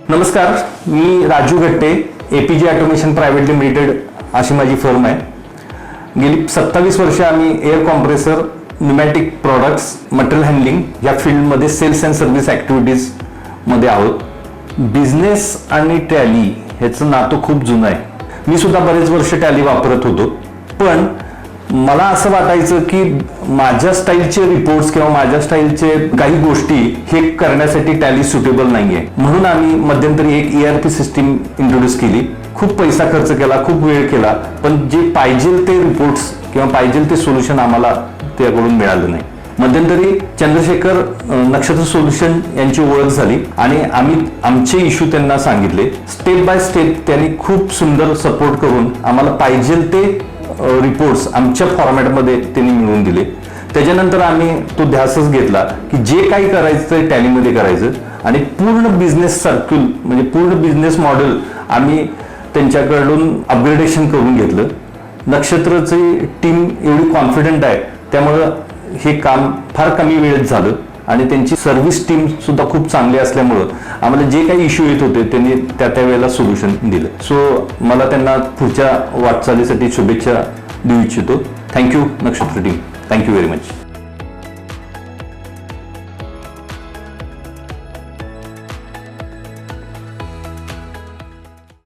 नमस्कार, मी राजू गट्टे, APJ automation private limited अशी माझी फर्म आहे. गेली 27 वर्ष आम्ही air compressor, pneumatic products, material handling या फील्डमध्ये सेल्स अँड सर्व्हिस ॲक्टिव्हिटीज मध्ये आहोत. बिझनेस आणि टॅली ह्याचं नातं खूप जुनं आहे. मी सुद्धा बरेच वर्ष टॅली वापरत होतो, पण मला असं वाटायचं की माझ्या स्टाईलचे रिपोर्ट्स किंवा माझ्या स्टाईलचे काही गोष्टी हे करण्यासाठी टॅली सुटेबल नाहीये. म्हणून आम्ही मध्यंतरी एक ERP सिस्टीम इंट्रोड्यूस केली. खूप पैसा खर्च केला, खूप वेळ केला, पण जे पाहिजे ते रिपोर्ट्स किंवा पाहिजे ते सोल्युशन आम्हाला त्याकडून मिळालं नाही. मध्यंतरी चंद्रशेखर नक्षत्र सोल्युशन यांची ओळख झाली आणि आम्ही आमचे इश्यू त्यांना सांगितले. स्टेप बाय स्टेप त्यांनी खूप सुंदर सपोर्ट करून आम्हाला पाहिजे ते रिपोर्ट्स आमच्या फॉर्मॅटमध्ये त्यांनी मिळवून दिले. त्याच्यानंतर आम्ही तो ध्यासच घेतला की जे काही करायचं ते टॅलीमध्ये करायचं आणि पूर्ण बिझनेस सर्क्युल म्हणजे पूर्ण बिझनेस मॉडेल आम्ही त्यांच्याकडून अपग्रेडेशन करून घेतलं. नक्षत्रची टीम एवढी कॉन्फिडंट आहे, त्यामुळं हे काम फार कमी वेळेत झालं आणि त्यांची सर्व्हिस टीम सुद्धा खूप चांगली असल्यामुळं आम्हाला जे काही इश्यू येत होते त्यांनी त्या वेळेला सोल्युशन दिलं. सो मला त्यांना पुढच्या वाटचालीसाठी शुभेच्छा देऊ इच्छितो. थँक्यू नक्षत्र टीम, थँक्यू व्हेरी मच.